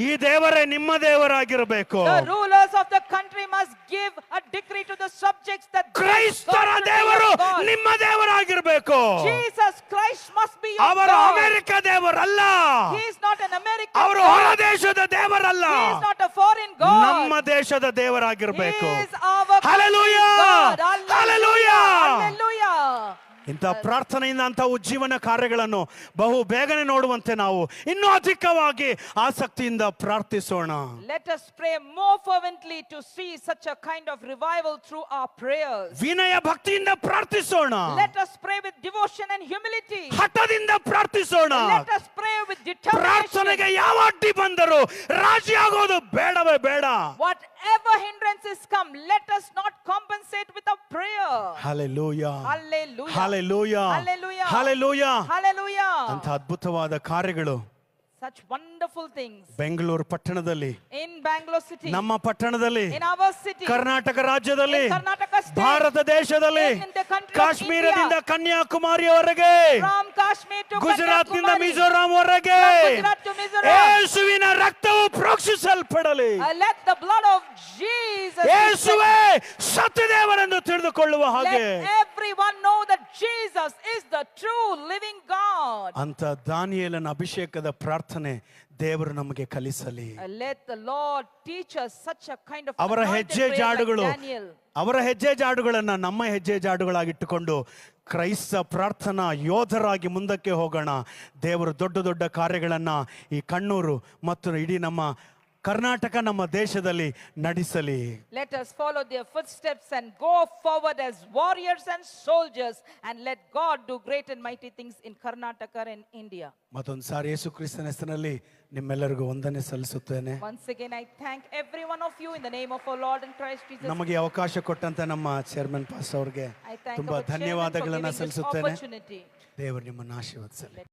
ಈ ದೇವರೇ ನಿಮ್ಮ ದೇವರಾಗಿರಬೇಕು.
the rulers of the country must give a decree to the subjects that this
ಕ್ರೈಸ್ತರ
God will be
ದೇವರು
your God.
ನಿಮ್ಮ ದೇವರಾಗಿರಬೇಕು.
Jesus Christ must be your
ಅವರು
God.
ಅಮೆರಿಕ ದೇವರಲ್ಲ,
He is not an American
ಅವರು
God.
ಹೊರ ದೇಶದ ದೇವರಲ್ಲ,
He is not a foreign God.
ನಮ್ಮ ದೇಶದ ದೇವರಾಗಿರಬೇಕು.
He is our
Hallelujah.
God.
Hallelujah.
Hallelujah.
ಇಂಥ ಪ್ರಾರ್ಥನೆಯಿಂದ ಅಂತ ಉಜ್ಜೀವನ ಕಾರ್ಯಗಳನ್ನು ಬಹು ಬೇಗನೆ ನೋಡುವಂತೆ ನಾವು ಇನ್ನೂ ಅಧಿಕವಾಗಿ ಆಸಕ್ತಿಯಿಂದ ಪ್ರಾರ್ಥಿಸೋಣ.
Let us pray more fervently to see such a kind of revival through our prayers.
ವಿನಯ ಭಕ್ತಿಯಿಂದ ಪ್ರಾರ್ಥಿಸೋಣ.
Let us pray with devotion and humility.
ಹಠದಿಂದ ಪ್ರಾರ್ಥಿಸೋಣ.
Let us pray with determination.
ಪ್ರಾರ್ಥನೆಗೆ ಯಾವ ಅಡ್ಡಿ ಬಂದರೂ ರಾಜಿ ಆಗೋದು ಬೇಡವೇ ಬೇಡ.
Whatever hindrances come, let us not compensate with a prayer.
Hallelujah.
Hallelujah.
Hallelujah.
Hallelujah.
Hallelujah.
Hallelujah.
ಅಂತ ಅದ್ಭುತವಾದ ಕಾರ್ಯಗಳು
Such wonderful things.
ಬೆಂಗಳೂರು ಪಟ್ಟಣದಲ್ಲಿ,
In Bangalore city.
ನಮ್ಮ ಪಟ್ಟಣದಲ್ಲಿ,
In our city.
ಕರ್ನಾಟಕ ರಾಜ್ಯದಲ್ಲಿ,
In Karnataka state.
ಭಾರತ ದೇಶದಲ್ಲಿ,
In the country of
ಕಾಶ್ಮೀರದಿಂದ
India.
ಕನ್ಯಾಕುಮಾರಿಯವರೆಗೆ,
From Kashmir to
ಗುಜರಾತ್ನಿಂದ
Kanyakumari.
Mizoram ವರೆಗೆ
From Gujarat to Mizoram.
ಯೇಸುವಿನ ರಕ್ತವು ಪ್ರೋಕ್ಷಿಸಲ್ಪಡಲಿ.
Let the blood of Jesus be
ಯೇಸುವೇ ಸತ್ಯದೇವರೆಂದು ತಿಳಿದುಕೊಳ್ಳುವ ಹಾಗೆ
Let everyone know that Jesus is the true living God.
ಅಂತ ದಾನಿಯೇಲನ ಅಭಿಷೇಕದ ಪ್ರಾರ್ಥನೆ ದೇವರು ನಮಗೆ ಕಲಿಸಲಿ.
Let the Lord teach us such a kind of
ಅವರ
anointed
ಹೆಜ್ಜೆ
prayer like
ಜಾಡುಗಳು
Daniel.
ಅವರ ಹೆಜ್ಜೆ ಜಾಡುಗಳನ್ನು ನಮ್ಮ ಹೆಜ್ಜೆ ಜಾಡುಗಳಾಗಿಟ್ಟುಕೊಂಡು ಕ್ರೈಸ್ತ ಪ್ರಾರ್ಥನಾ ಯೋಧರಾಗಿ ಮುಂದಕ್ಕೆ ಹೋಗೋಣ. ದೇವರು ದೊಡ್ಡ ದೊಡ್ಡ ಕಾರ್ಯಗಳನ್ನು ಈ ಕಣ್ಣೂರು ಮತ್ತು ಇಡೀ ನಮ್ಮ ಕರ್ನಾಟಕ, ನಮ್ಮ ದೇಶದಲ್ಲಿ ನಡೆಸಲಿ.
Let us follow their footsteps and go forward as warriors and soldiers, and let God do great and mighty things in Karnataka and India.
ಮತ್ತೊಂದು ಸಾರಿ ಯೇಸು ಕ್ರಿಸ್ತನ ಹೆಸರಿನಲ್ಲಿ ನಿಮ್ಮೆಲ್ಲರಿಗೂ ವಂದನೆ ಸಲ್ಲಿಸುತ್ತೇನೆ.
Once again I thank every one of you in the name of our Lord and Christ Jesus.
ನಮಗೆ ಅವಕಾಶ ಕೊಟ್ಟಂತ ನಮ್ಮ ಚೇರ್ಮನ್ ಪಾಸ್ ಅವರಿಗೆ
I thank
ತುಂಬಾ
our chairman for
ಧನ್ಯವಾದಗಳನ್ನು
giving this
ಸಲ್ಲಿಸುತ್ತೇನೆ.
opportunity.
ದೇವರು ನಿಮ್ಮನ್ನು ಆಶೀರ್ವದಿಸಲಿ.